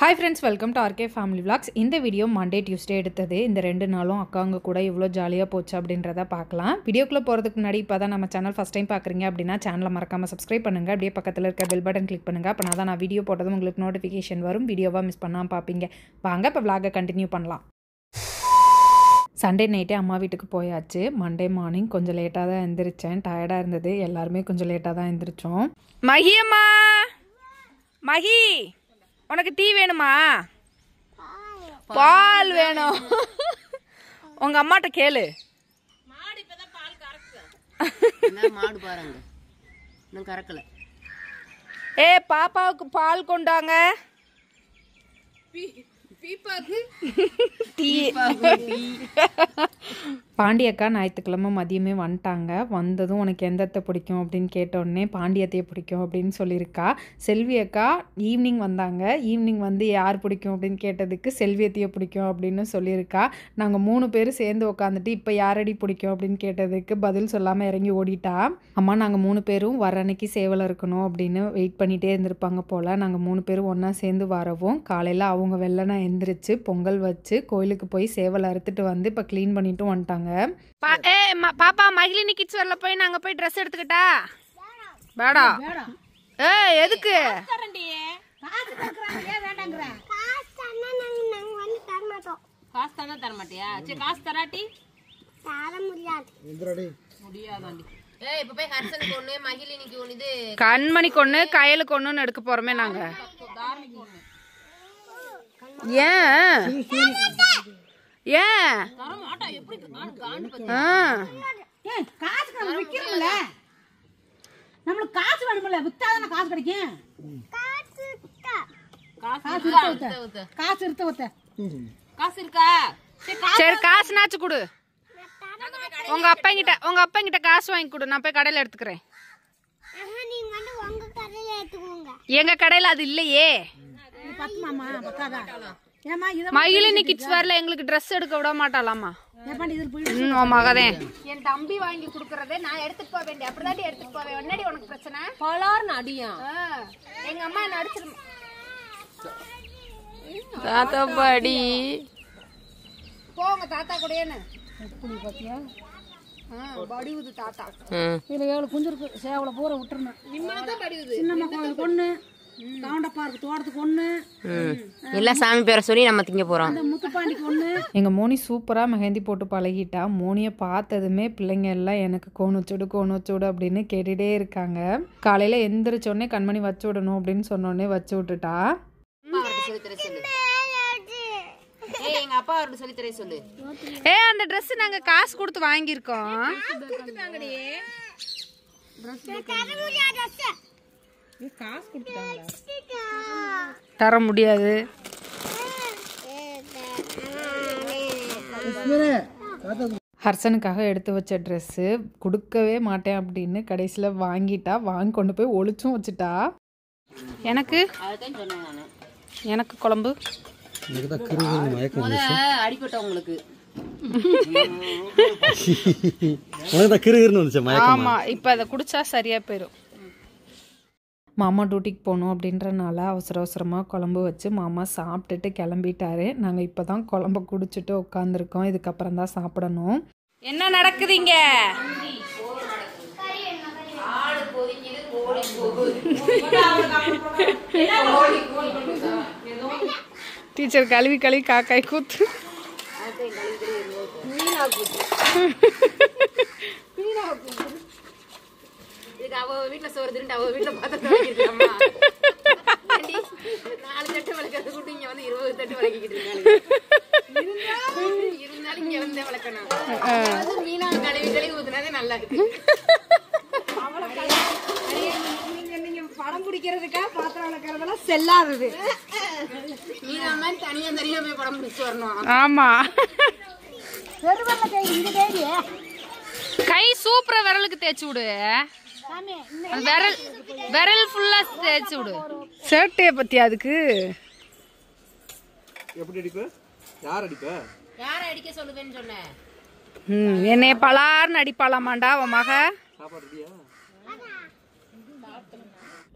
Hi friends, welcome to RK Family Vlogs. இந்த video Monday, Tuesday எடுத்தது. இந்த ரெண்டு நாளும் அக்காங்க கூட இவ்வளோ ஜாலியாக போச்சு அப்படின்றத பார்க்கலாம். வீடியோக்குள்ளே போகிறதுக்கு முன்னாடி இப்போ தான் நம்ம சேனல் ஃபஸ்ட் டைம் பார்க்குறீங்க அப்படின்னா சேனலை மறக்காமல் சப்ஸ்கிரைப் பண்ணுங்கள். அப்படியே பக்கத்தில் இருக்க பெல் பட்டன் கிளிக் பண்ணுங்கள். அப்போ நான் வீடியோ போட்டதும் உங்களுக்கு நோட்டிஃபிகேஷன் வரும். வீடியோவாக மிஸ் பண்ணாமல் பார்ப்பீங்க. வாங்க இப்போ vlog கண்டினியூ பண்ணலாம். சண்டே நைட்டே அம்மா வீட்டுக்கு போயாச்சு. மண்டே மார்னிங் கொஞ்சம் லேட்டாக தான் எழுந்திரிச்சேன். டயர்டாக இருந்தது. எல்லாருமே கொஞ்சம் லேட்டாக தான் எழுந்திரிச்சோம். மகியம்மா, மகி உனக்கு டீ வேணுமா? பால் வேணும். உங்க அம்மாட்ட கேளு. மாடு பாருங்க இன்னும் கறக்கல. ஏ பாப்பாவுக்கு பால் கொண்டாங்க. பாண்டியக்கா ஞாயிற்றுக்கிழமை மதியமே வந்துட்டாங்க. வந்ததும் உனக்கு எந்தத்தை பிடிக்கும் அப்படின்னு கேட்டோடனே பாண்டியத்தையே பிடிக்கும் அப்படின்னு சொல்லியிருக்கா. செல்வி அக்கா ஈவினிங் வந்தாங்க. ஈவினிங் வந்து யார் பிடிக்கும் அப்படின்னு கேட்டதுக்கு செல்வியத்தையே பிடிக்கும் அப்படின்னு சொல்லியிருக்கா. நாங்கள் 3 பேர் சேர்ந்து உட்காந்துட்டு இப்போ யாரடி பிடிக்கும் அப்படின்னு கேட்டதுக்கு பதில் சொல்லாமல் இறங்கி ஓடிட்டா. அம்மா நாங்கள் 3 பேரும் வர அன்னைக்கு சேவலை இருக்கணும் அப்படின்னு வெயிட் பண்ணிகிட்டே இருந்திருப்பாங்க போல். நாங்கள் 3 பேரும் ஒன்றா சேர்ந்து வரவும் காலையில் அவங்க வெள்ளனை எந்திரிச்சு பொங்கல் வச்சு கோயிலுக்கு போய் சேவலை அறுத்துட்டு வந்து இப்போ க்ளீன் பண்ணிட்டும் வந்துட்டாங்க. பாப்பா மகிழினி கிட்ஸ் வரல போய் நாங்க போய் ட்ரெஸ் எடுத்துக்கிட்டா வேடா. ஏ எதுக்கு? கண்மணிக்கு ஒண்ணு கயலுக்கு ஒண்ணுன்னு எடுக்க போறோமே நாங்க. ஏன் ஏன் நம்மளுக்கு காசு வேணும்ல, வித்தாதான காசு கிடைக்கும். காசு இருக்கா? சரி காசுனாச்சு கொடு. உங்க அப்பா கிட்ட காசு வாங்கி கொடு. நான் போய் கடையில எடுத்துக்கிறேன். எங்க கடையில அது இல்லையே. மகிழினி கிட்ஸ் வரல, எங்களுக்கு ட்ரெஸ் எடுக்க விட மாட்டாளாமா. மகதே என் தம்பி வாங்கி குடுக்கறதே நான் எடுத்துட்டு போக வேண்டிய அப்படிதான் எடுத்துட்டு போவேன். என்னடி உனக்கு பிரச்சனை? பலார்னு அடியும். எங்க அம்மா என்ன அடிச்சிரும். தாத்தா பாடி போங்க தாத்தா கூடன்னு படிவுது தாத்தா. இதுல 7 குஞ்சு இருக்கு. சேவல பூரா விட்டுறணும். நிம்மதான் படிவுது. சின்னம்மா கோயிலுக்கு ஒண்ணு, கவுண்டப்பாருக்கு தோட்டத்துக்கு ஒண்ணு, எல்லாம் சாமி பேரை சொல்லி நம்ம திங்க போறோம். முத்துப்பாண்டிக்கு ஒண்ணு. எங்க மோனி சூப்பரா மெஹந்தி போட்டு பழகிட்டா. மோனியை பார்த்ததுமே பிள்ளைங்க எல்லாம் எனக்கு கோணுச்சுடு அப்படின்னு கேட்டுட்டே இருக்காங்க. காலையில எந்திரிச்சோடனே கண்மணி வச்சு விடணும் அப்படின்னு சொன்னோடனே வச்சு விட்டுட்டா. எங்க அப்பா அவருக்கு சொல்லி தர சொல்லு. அந்த ட்ரெஸ் நாங்க காசு கொடுத்து வாங்கியிருக்கோம். தர முடியாது. ஹர்ஷனுக்காக எடுத்து வச்ச ட்ரெஸ்ஸு கொடுக்கவே மாட்டேன் அப்படின்னு கடைசியில் வாங்கிட்டா. வாங்கி கொண்டு போய் ஒளிச்சும் வச்சுட்டா. எனக்கு குழம்பு அடிப்பட்டவங்களுக்கு ஆமா. இப்போ அதை குடிச்சா சரியா போயிடும். மாமா டியூட்டிக்கு போகணும் அப்படின்றனால அவசரமாக குழம்பு வச்சு மாமா சாப்பிட்டுட்டு கிளம்பிட்டாரு. நாங்கள் இப்போ தான் குழம்பு குடிச்சிட்டு உட்காந்துருக்கோம். இதுக்கப்புறம் தான் சாப்பிடணும். என்ன நடக்குதுங்க? டீச்சர் கழுவி காக்காய் கூத்து. அவ வீட்டுல சோறு திண்டு அவ வீட்டுல பாத்திரம் வளர்க்கிட்டு 4 தட்டு வளர்க்கறது கூட்டு இங்க வந்து 20 தட்டு வளர்க்கிட்டு இருக்காங்க. இருந்தாலும் இங்க வந்து வளர்க்கணும். மீனா கழுவி ஊத்துனாதே நல்லா இருக்கு. நீங்க படம் பிடிக்கிறதுக்கா பாத்திரம் வளர்க்கறதெல்லாம் செல்லாதது. மீனா மாதிரி தனியா போய் படம் பிடிச்சு வரணும். ஆமா. கை சூப்பரா விரலுக்கு தேய்ச்சி விடு. விரல் ஃபுல்லா தேய்ச்சி விடு. ஷர்ட்டே பத்தி அதுக்கு எப்படி அடிப்ப? யார் அடிப்ப? யார அடிக்க சொல்லுவேன்னு சொன்னேன். என்னைய பலார்னு அடிப்பாளாமாண்டா அவன் மக. சாப்பாடு ரெடியா?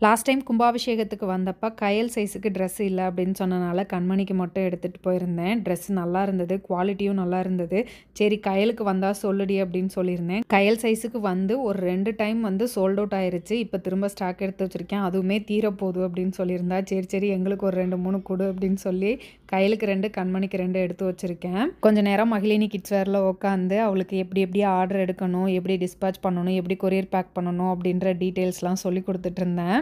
லாஸ்ட் டைம் கும்பாபிஷேகத்துக்கு வந்தப்போ கயல் சைஸுக்கு ட்ரெஸ் இல்லை அப்படின்னு சொன்னனால கண்மணிக்கு மட்டும் எடுத்துகிட்டு போயிருந்தேன். ட்ரெஸ் நல்லா இருந்தது, குவாலிட்டியும் நல்லா இருந்தது. சரி கயலுக்கு வந்தால் சொல்லுடி அப்படின்னு சொல்லியிருந்தேன். கயல் சைஸுக்கு வந்து ஒரு 2 டைம் வந்து சோல்ட் அவுட் ஆயிருச்சு. இப்போ திரும்ப ஸ்டாக் எடுத்து வச்சுருக்கேன், அதுவுமே தீரப்போகுது அப்படின்னு சொல்லியிருந்தா. சரி எங்களுக்கு ஒரு 2-3 கொடு அப்படின்னு சொல்லி கயலுக்கு 2 கண்மணிக்கு 2 எடுத்து வச்சுருக்கேன். கொஞ்சம் நேரம் மகிழினி கிட்ஸ் வேரில் உட்காந்து அவளுக்கு எப்படி ஆர்டர் எடுக்கணும், எப்படி டிஸ்பேச் பண்ணணும், எப்படி கொரியர் பேக் பண்ணணும் அப்படின்ற டீட்டெயில்ஸ்லாம் சொல்லி கொடுத்துட்டு இருந்தேன்.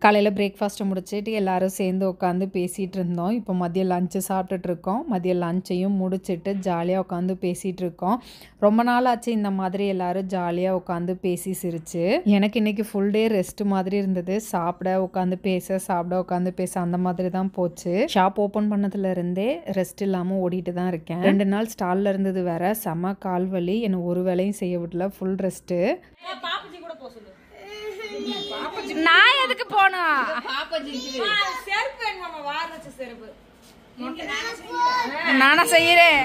காலையில் பிரேக்ஃபாஸ்ட்டை முடிச்சுட்டு எல்லோரும் சேர்ந்து உட்காந்து பேசிகிட்டு இருந்தோம். இப்போ மதியம் லஞ்சு சாப்பிட்டுட்ருக்கோம். மதியம் லஞ்சையும் முடிச்சுட்டு ஜாலியாக உட்காந்து பேசிகிட்டு இருக்கோம். ரொம்ப நாள் ஆச்சு இந்த மாதிரி எல்லோரும் ஜாலியாக உட்காந்து பேசி சிரிச்சு. எனக்கு இன்றைக்கி ஃபுல் டே ரெஸ்ட் மாதிரி இருந்தது. சாப்பிட உட்காந்து பேச, சாப்பிட உட்காந்து பேச, அந்த மாதிரி தான் போச்சு. ஷாப் ஓப்பன் பண்ணதுலேருந்தே ரெஸ்ட் இல்லாமல் ஓடிட்டு தான் இருக்கேன். 2 நாள் ஸ்டாலில் இருந்தது வேற, செம கால் வலி, என்னை ஒரு வேலையும் செய்ய விடல, ஃபுல் ரெஸ்ட்டு. நான் எதுக்கு போனோம்? நானா செய்யறேன்.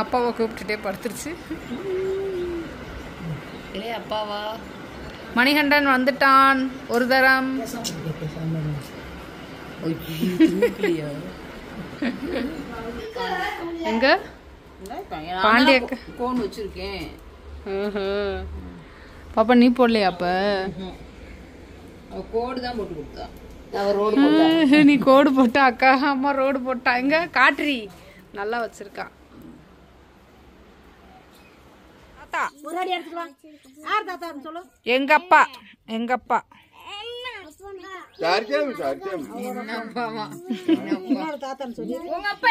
அப்பாவை கூப்பிட்டுட்டே படுத்துருச்சு. அப்பாவா? மணிகண்டன் வந்துட்டான் ஒரு தரம். எங்க பாண்டிய போன் வச்சிருக்கேன். பாப்பா நீ போடலையா? அப்ப கோடு தான் போட்டு கொடுத்தா. நீ கோடு போட்டா, அக்கா அம்மா ரோடு போட்டா. எங்க காட்ரி நல்லா வச்சிருக்கா. எங்க அப்பா உங்க அப்பா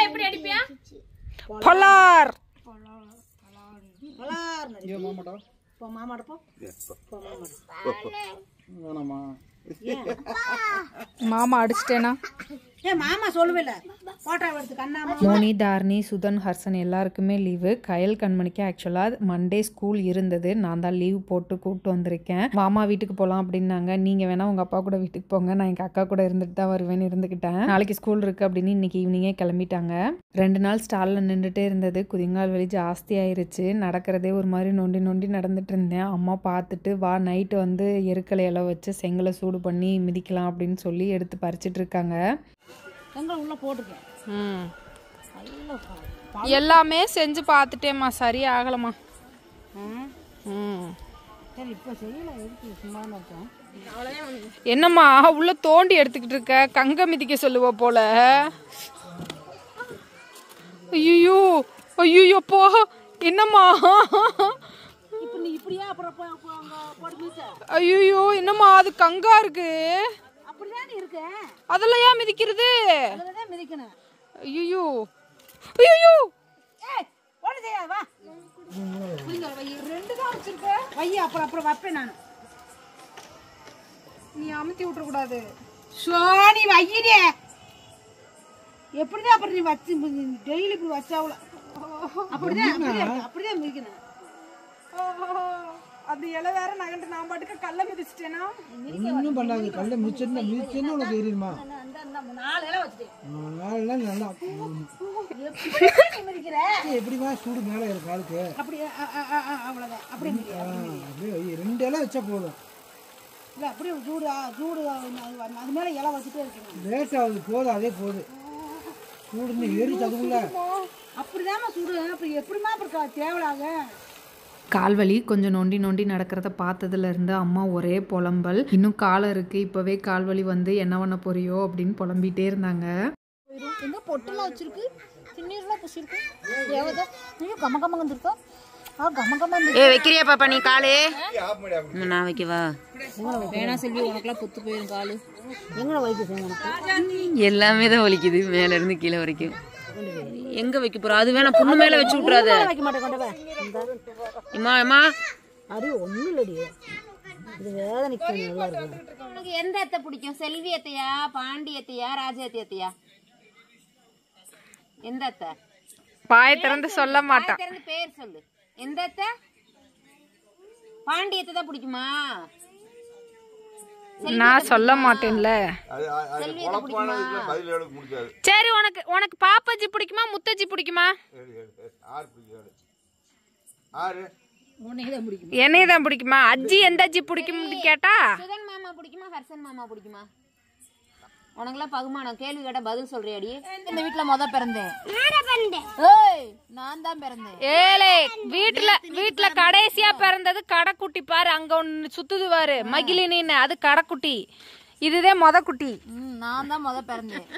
எப்படி அடிப்பியா? பொலார் மாமா அடிச்சிட்டேனா? மாமா சொல்லுவில்ல போட்டோ எடுத்து கண்ணாம. மோனி, தார்னி, சுதன், ஹர்சன் எல்லாருக்குமே லீவு. கயல் கண்மணிக்கு ஆக்சுவலாக மண்டே ஸ்கூல் இருந்தது. நான் தான் லீவ் போட்டு கூப்பிட்டு வந்திருக்கேன். மாமா வீட்டுக்கு போகலாம் அப்படின்னாங்க. நீங்கள் வேணா உங்கள் அப்பா கூட வீட்டுக்கு போங்க, நான் எங்கள் அக்கா கூட இருந்துட்டு தான் வருவேன்னு இருந்துக்கிட்டேன். நாளைக்கு ஸ்கூல் இருக்குது அப்படின்னு இன்னைக்கு ஈவினிங்கே கிளம்பிட்டாங்க. 2 நாள் ஸ்டாலில் நின்றுட்டே இருந்தது. குதிங்கால் வலி ஜாஸ்தி ஆயிருச்சு. நடக்கிறதே ஒரு மாதிரி நொண்டி நடந்துட்டு இருந்தேன். அம்மா பார்த்துட்டு வா நைட்டு வந்து எருக்கலை இலை வச்சு செங்கலை சூடு பண்ணி மிதிக்கலாம் அப்படின்னு சொல்லி எடுத்து பறிச்சிட்டு இருக்காங்க. உள்ள போட்டுக்கேன். எல்லாமே செஞ்சு பார்த்துட்டேம்மா, சரி ஆகலம்மா. சரி இப்போ செய்யல, எதுக்கு சும்மா இருக்கேன். என்னம்மா உள்ள தோண்டி எடுத்துக்கிட்டு இருக்க? கங்க மிதிக்க சொல்லுவ போல. ஐயோ போ. என்னம்மா இப்போ நீ இப்படியே அப்புறம் ஐயோ என்னம்மா அது கங்கா இருக்கு. அப்படிதான் இருக்கு. அதெல்லாம் ஏன் மிதிக்கிறது? அதெல்லாம் மிதிக்கணும். ஐயோ ஏய் ஓடு செய்யா வா. புரியுங்க வை 2 தான் வச்சிருக்க. வை அப்புறம் வைப்பேன் நான். நீ அமுத்தி விட்டுற கூடாது. சோனி வையிடே. எப்படிதான் அப்புறம் நீ வச்சு டெய்லி இப்படி வச்சாவுல. அப்படிதான் மிதிக்கணும். அந்த இலை வேற நகண்டு நான் பாட்டுக்கு கல்ல மிதிச்சிட்டேனா? ஒன்றும் பண்ணாது. கல்ல மிதிச்சேன்னு உனக்கு தெரியுமா? 4 இலை வச்சுட்டேன். 4 இலை நல்லா எப்படிமா சூடு மேலே இருக்கு ஆளுக்கு. அப்படி அவ்வளோதான். அப்படி அப்படியே 2 இலை வச்சா போதும். இல்லை அப்படியே சூடு அது மேலே இலை வச்சுட்டே இருக்கணும். லேட் ஆகுது, போதும் அதே போதும். சூடுன்னு ஏறி தகுல அப்படிதாம்மா சூடு. அப்படி எப்படிமா அப்படி தேவலாக. கால்வலி கொஞ்சம் நொண்டி நடக்கிறத பார்த்ததுலேருந்து அம்மா ஒரே புலம்பல். இன்னும் காலம் இருக்குது, இப்போவே கால்வலி வந்து என்ன பண்ண போறியோ அப்படின்னு புலம்பிகிட்டே இருந்தாங்க. எங்கே பொட்டெல்லாம் வச்சிருக்கு, திண்ணீர்லாம் புசிருக்கு. ஏவதா நீயும் கம்ம வந்துருக்கோம். வைக்கிறியா பாப்பா நீ காலு? நான் வைக்கவா? வேணா செல்வி, உனக்குலாம் பொத்து போயிடும் காலு. எங்கே வைக்க எல்லாமே தான் வலிக்குது மேல இருந்து கீழே வரைக்கும். எங்க வைக்க போற? அது வேணா புண்ணு மேல வச்சு விட்டுறாத. வைக்க மாட்டேன் கொண்டவே. அம்மா அது ஒன்றும் இல்லடி, இது வேதனைக்கு நல்லா இருக்கு. உனக்கு எந்த அத்தை பிடிக்கும்? செல்வி அத்தையா, பாண்டி அத்தையா, ராஜா அத்தையா? எந்த அத்தை? பாய திறந்து சொல்ல மாட்டான். திறந்து பேர் சொல்லு. எந்த அத்தை? பாண்டி அத்தை தான் பிடிக்குமா? நான் சொல்ல மாட்டேன்ல. சரி உனக்கு பாப்பாஜி பிடிக்குமா முத்தஜி பிடிக்குமா? என்னைய தான் பிடிக்குமா? அஜ்ஜி எந்த அஜ்ஜி பிடிக்கும்னு கேட்டா சுதன் மாமா பிடிக்குமா ஹர்ஷன் மாமா பிடிக்குமா? உனக்குலாம் பகுமானம் கேள்வி கேட்டா பதில் சொல்றியாடி? இந்த வீட்டுல முத பிறந்தேன். நான் தான் பிறந்தேன். ஏலே வீட்டுல கடைசியா பிறந்தது கடைக்குட்டி பாரு, அங்க ஒண்ணு சுத்துது பாரு மகிழினின்னு, அது கடைக்குட்டி. இதுதான் மொத குட்டி. நான் தான் முத பிறந்தேன்.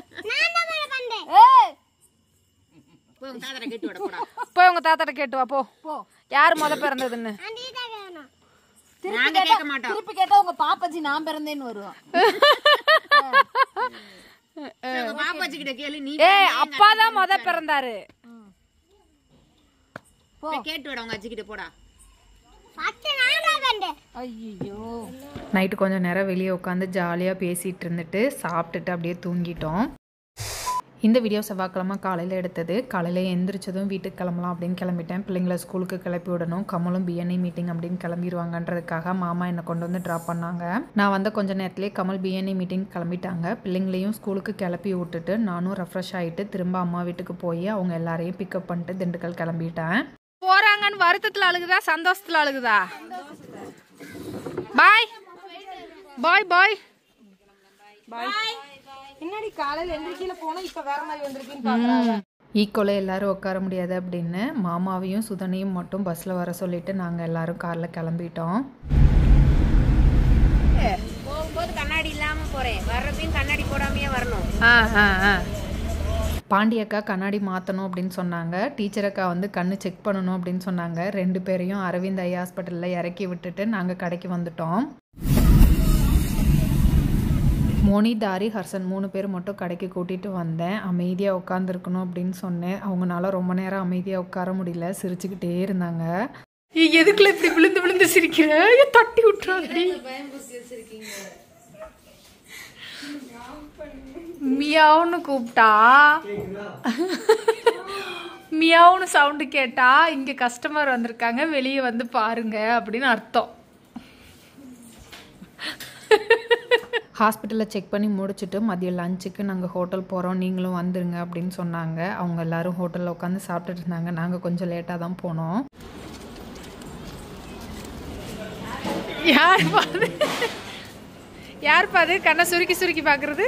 போய் உங்க தாத்தரை கேட்டு விட போடா. போய் உங்க தாத்தாட்ட கேட்டு வா போ. யாரு மொத பிறந்ததுன்னு நாங்க கேட்க மாட்டோம். திருப்பி கேட்டா உங்க பாப்பாச்சி நான் பிறந்தேன்னு வருவோம். பாப்பாச்சி கிட்ட கேளு. நீ அப்பாதான் மொத பிறந்தாரு. போய் கேட்டு விட உங்க அஜி கிட்ட போடா. ஐயோ நைட்டு கொஞ்சம் நேரம் வெளியே உட்காந்து ஜாலியாக பேசிகிட்டு இருந்துட்டு சாப்பிட்டுட்டு அப்படியே தூங்கிட்டோம். இந்த வீடியோ செவ்வாய்க்கிழமை காலையில் எடுத்தது. காலையில் எந்திரிச்சதும் வீட்டுக்கு கிளம்பலாம் அப்படின்னு கிளம்பிட்டேன். பிள்ளைங்களை ஸ்கூலுக்கு கிளப்பி விடணும். கமலும் பிஎன்ஐ மீட்டிங் அப்படின்னு கிளம்பிடுவாங்கன்றதுக்காக மாமா என்னை கொண்டு வந்து ட்ராப் பண்ணாங்க. நான் வந்து கொஞ்ச நேரத்துலேயே கமல் பிஎன்ஐ மீட்டிங் கிளம்பிட்டாங்க. பிள்ளைங்களையும் ஸ்கூலுக்கு கிளப்பி விட்டுட்டு நானும் ரெஃப்ரெஷ் ஆகிட்டு திரும்ப அம்மா வீட்டுக்கு போய் அவங்க எல்லாரையும் பிக்கப் பண்ணிட்டு திண்டுக்கல் கிளம்பிட்டேன். போறாங்கன்னு வருத்தத்தில் அழுகுதா சந்தோஷத்தில் அழுகுதா? பாய் பாய் பாய் பாய். பின்னாடி காலையில எந்திரிக்கல போனா இப்ப வேற மாதிரி வந்திருக்கீன்னு பாக்குறாங்க. ஈக்குவலாக எல்லாரும் உட்கார முடியாது அப்படின்னு மாமாவையும் சுதனையும் மட்டும் பஸ்ஸில் வர சொல்லிட்டு நாங்கள் எல்லாரும் காரில் கிளம்பிட்டோம். போகும்போது கண்ணாடி இல்லாம போறேன், வர்றப்பையும் கண்ணாடி போடாமையே வரணும். பாண்டியக்கா கண்ணாடி மாற்றணும் அப்படின்னு சொன்னாங்க. டீச்சரக்கா வந்து கண்ணு செக் பண்ணணும் அப்படின்னு சொன்னாங்க. 2 பேரையும் அரவிந்த் ஐ ஹாஸ்பிட்டலில் இறக்கி விட்டுட்டு நாங்கள் கடைக்கு வந்துட்டோம். மோனி, தாரி, ஹர்ஷன் 3 பேர் மட்டும் கடைக்கு கூட்டிகிட்டு வந்தேன். அமைதியாக உட்காந்துருக்கணும் அப்படின்னு சொன்னேன். அவங்களால ரொம்ப நேரம் அமைதியாக உட்கார முடியல, சிரிச்சுக்கிட்டே இருந்தாங்க. எதுக்குள்ள இப்படி விழுந்து விழுந்து சிரிக்கிற? தட்டி விட்டுறாங்க. மியாவுன்னு கூப்பிட்டா மியாவுன்னு சவுண்டு கேட்டா இங்கே கஸ்டமர் வந்திருக்காங்க, வெளியே வந்து பாருங்க அப்படின்னு அர்த்தம். ஹாஸ்பிட்டலில் செக் பண்ணி முடிச்சுட்டு மதியம் லஞ்சுக்கு நாங்கள் ஹோட்டல் போகிறோம், நீங்களும் வந்துருங்க அப்படின்னு சொன்னாங்க. அவங்க எல்லோரும் ஹோட்டலில் உட்காந்து சாப்பிட்டுட்டு இருந்தாங்க. நாங்கள் கொஞ்சம் லேட்டாக தான் போனோம். யார் பாது கண்ணை சுருக்கி சுருக்கி பார்க்குறது?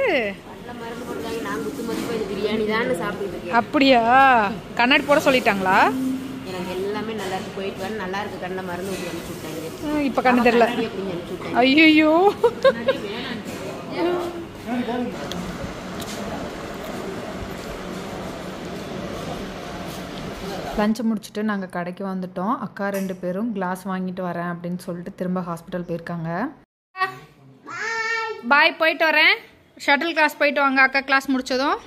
அப்படியா? கண்ணாடி போட சொல்லிட்டாங்களா? எனக்கு எல்லாமே நல்லா இருக்கு, போயிட்டு வர நல்லா இருக்கு, கண்ணில் மருந்து ஊற்றி அனுப்பிச்சு விட்டாங்க. இப்போ கண்ணு தெரியல. ஐயோ லஞ்சை முடிச்சுட்டு நாங்கள் கடைக்கு வந்துட்டோம். அக்கா 2 பேரும் கிளாஸ் வாங்கிட்டு வரேன் அப்படின்னு சொல்லிட்டு திரும்ப ஹாஸ்பிட்டல் போயிருக்காங்க. பாய், போயிட்டு வரேன். ஷட்டில் கிளாஸ் போயிட்டு வாங்க. அக்கா கிளாஸ் முடிச்சதும்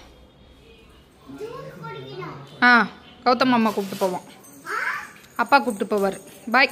கௌதம் அம்மா கூப்பிட்டு போவோம், அப்பா கூப்பிட்டு போவார். பாய்.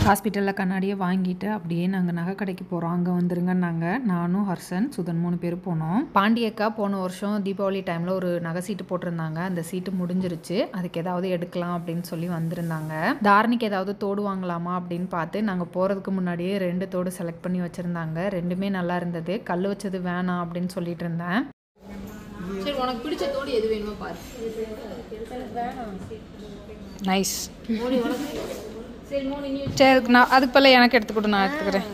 ஹாஸ்பிட்டலில் கண்ணாடியை வாங்கிட்டு அப்படியே நாங்கள் நகை கடைக்கு போகிறோம். அங்கே வந்துருங்கன்னாங்க. நானும் ஹர்ஷன் சுதன் 3 பேர் போனோம். பாண்டியக்கா போன வருஷம் தீபாவளி டைமில் ஒரு நகை சீட்டு போட்டிருந்தாங்க. அந்த சீட்டு முடிஞ்சிருச்சு, அதுக்கு ஏதாவது எடுக்கலாம் அப்படின்னு சொல்லி வந்திருந்தாங்க. தாரணிக்கு ஏதாவது தோடு வாங்கலாமா அப்படின்னு பார்த்து நாங்கள் போகிறதுக்கு முன்னாடியே 2 தோடு செலக்ட் பண்ணி வச்சுருந்தாங்க. 2மே நல்லா இருந்தது. கல் வச்சது வேணாம் அப்படின்னு சொல்லிட்டு இருந்தேன். சரி, உனக்கு பிடிச்ச தோடு எது வேணுமோ பாரு. நைஸ். சரி, நான் அதுக்கு பல எனக்கு எடுத்துக்கொடு, நான் எடுத்துக்கிறேன்.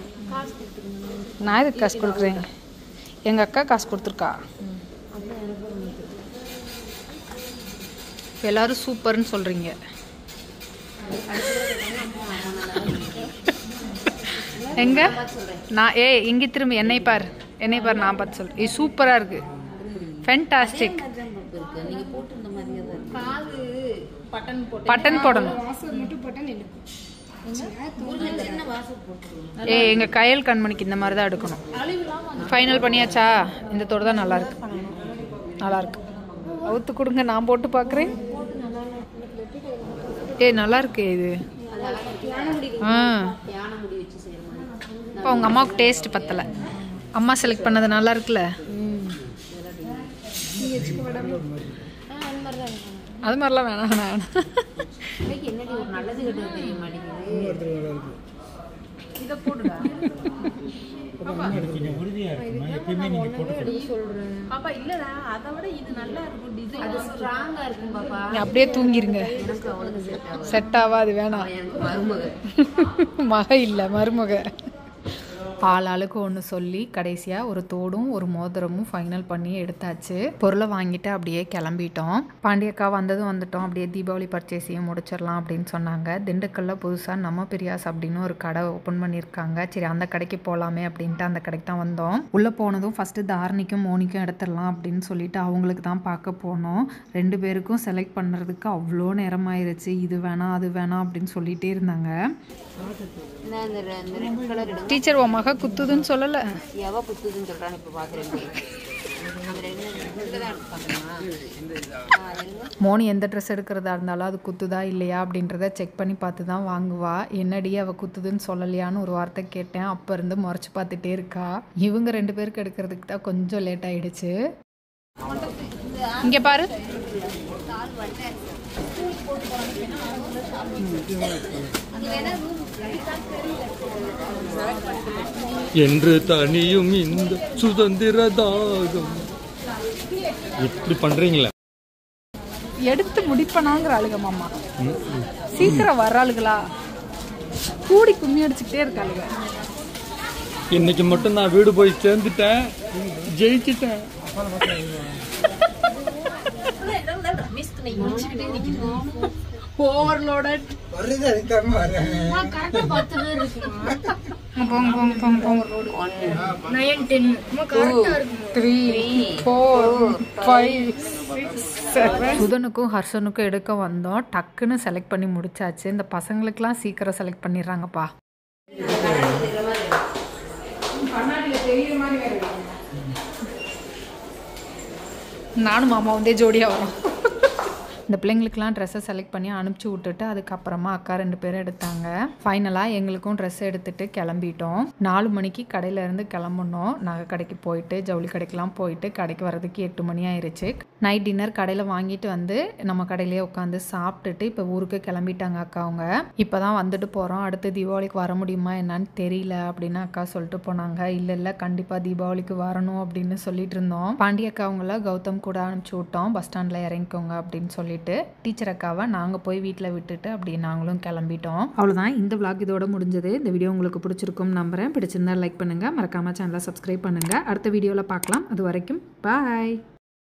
நான் எதுக்கு காசு கொடுக்குறேன்? எங்கள் அக்கா காசு கொடுத்துருக்கா. எல்லாரும் சூப்பர்னு சொல்கிறீங்க. எங்க நான் இங்கே திரும்ப என்னை பார், நான் பார்த்து சொல்கிறேன். சூப்பராக இருக்கு, ஃபேண்டாஸ்டிக். பட்டன் போடணும். எங்க கையல் கண்மணிக்கு இந்த மாதிரி தான் எடுக்கணும். ஃபைனல் பண்ணியாச்சா? இந்த தோடு தான் நல்லா இருக்கு, நல்லா இருக்கு. அவுத்து கொடுங்க, நான் போட்டு பார்க்குறேன். நல்லா இருக்கு இது. இப்போ உங்க அம்மாவுக்கு டேஸ்ட் பத்தலை. அம்மா செலக்ட் பண்ணது நல்லா இருக்குல்ல? அது மாதிரிலாம் வேணாம். என்னடி ஒரு நல்லது கெட்டது தெரிய மாட்டேங்குது. இதை போடுடா. கொஞ்சம் உறுதியா இருக்குமா? எப்பயுமே நீங்க போட்டு பாப்பா இல்லடா அதை விட இது நல்லா இருக்கும் டிசைன் அது ஸ்ட்ராங்கா இருக்கும் பாப்பா அப்படியே தூங்கிருங்க. எனக்கு அவளுக்கு செட் ஆகாது, வேணாம். எனக்கு மருமக மக இல்லை, மருமக. ஆளாளுக்கு ஒன்று சொல்லி கடைசியாக ஒரு தோடும் ஒரு மோதிரமும் ஃபைனல் பண்ணி எடுத்தாச்சு. பொருளை வாங்கிட்டு அப்படியே கிளம்பிட்டோம். பாண்டியக்கா வந்ததும் வந்துட்டோம், அப்படியே தீபாவளி பர்ச்சேஸையும் முடிச்சிடலாம் அப்படின்னு சொன்னாங்க. திண்டுக்கல்ல புதுசாக நம்ம பிரியாஸ் அப்படின்னு ஒரு கடை ஓப்பன் பண்ணியிருக்காங்க. சரி அந்த கடைக்கு போகலாமே அப்படின்ட்டு அந்த கடைக்கு தான் வந்தோம். உள்ளே போனதும் ஃபஸ்ட்டு தாரணிக்கும் மோனிக்கும் எடுத்துடலாம் அப்படின்னு சொல்லிட்டு அவங்களுக்கு தான் பார்க்க போனோம். 2 பேருக்கும் செலக்ட் பண்ணுறதுக்கு அவ்வளோ நேரமாயிருச்சு. இது வேணாம் அது வேணாம் அப்படின்னு சொல்லிகிட்டே இருந்தாங்க. டீச்சர் உன் மக குத்துதுன்னு சொல்லலை? எவ குத்துதுன்னு சொல்றான்னு இப்போ பார்க்குறேன். மோனி எந்த ட்ரெஸ் எடுக்கிறதா இருந்தாலும் அது குத்துதா இல்லையா அப்படின்றத செக் பண்ணி பார்த்து தான் வாங்குவா. என்னடி அவள் குத்துதுன்னு சொல்லலையான்னு ஒரு வார்த்தை கேட்டேன். அப்போ இருந்து முறைச்சி பார்த்துட்டே இருக்கா. இவங்க 2 பேருக்கு எடுக்கிறதுக்கு தான் கொஞ்சம் லேட் ஆகிடுச்சு. இங்கே பாரு, என்று தனியும் இந்த சுதந்திர தாகம். இப்படி பண்றீங்களா? எடுத்து முடிப்பனாங்கிற ஆளுங்க மாமா. சீக்கிரம் வர்ற ஆளுகளா கூடி கும்மி அடிச்சுக்கிட்டே இருக்காளுங்க. இன்னைக்கு மட்டும் நான் வீடு போய் சேர்ந்துட்டேன், ஜெயிச்சிட்டேன். ஓவர்லோடட். வர்றது அதுக்காக வர்றேன். சுதனுக்கும் ஹர்ஷனுக்கும் எடுக்க வந்தோம். டக்குன்னு செலக்ட் பண்ணி முடிச்சாச்சு. இந்த பசங்களுக்கெல்லாம் சீக்கிரம் செலக்ட் பண்ணிடுறாங்கப்பா. நானும் மாமா வந்தே ஜோடியாக வரோம். இந்த பிள்ளைங்களுக்கெல்லாம் ட்ரெஸ்ஸை செலக்ட் பண்ணி அனுப்பிச்சி விட்டுட்டு அதுக்கப்புறமா அக்கா 2 பேரும் எடுத்தாங்க. ஃபைனலாக எங்களுக்கும் ட்ரெஸ் எடுத்துகிட்டு கிளம்பிட்டோம். 4 மணிக்கு கடையிலேருந்து கிளம்புனோம். நகை கடைக்கு போயிட்டு ஜவுளி கடைக்கெலாம் போயிட்டு கடைக்கு வர்றதுக்கு 8 மணி ஆயிடுச்சு. நைட் டின்னர் கடையில் வாங்கிட்டு வந்து நம்ம கடையிலே உட்காந்து சாப்பிட்டுட்டு இப்போ ஊருக்கு கிளம்பிட்டாங்க அக்கா. அவங்க இப்போ தான் வந்துட்டு போகிறோம், அடுத்து தீபாவளிக்கு வர முடியுமா என்னன்னு தெரியல அப்படின்னு அக்கா சொல்லிட்டு போனாங்க. இல்லை கண்டிப்பாக தீபாவளிக்கு வரணும் அப்படின்னு சொல்லிட்டு இருந்தோம். பாண்டி அக்கா அவங்கள கௌதம் கூட அனுப்பிச்சி விட்டோம். பஸ் ஸ்டாண்டில் இறங்கிக்கோங்க அப்படின்னு சொல்லி டீச்சர் அக்காவை நாங்கள் போய் வீட்டில் விட்டுட்டு அப்படியே நாங்களும் கிளம்பிட்டோம். அவ்வளோதான், இந்த vlog இதோட முடிஞ்சது. இந்த வீடியோ உங்களுக்கு பிடிச்சிருக்கும் நம்புறேன். பிடிச்சிருந்தா லைக் பண்ணுங்கள், மறக்காமல் சேனலை சப்ஸ்கிரைப் பண்ணுங்கள். அடுத்த வீடியோவில் பார்க்கலாம். அது வரைக்கும் பாய்.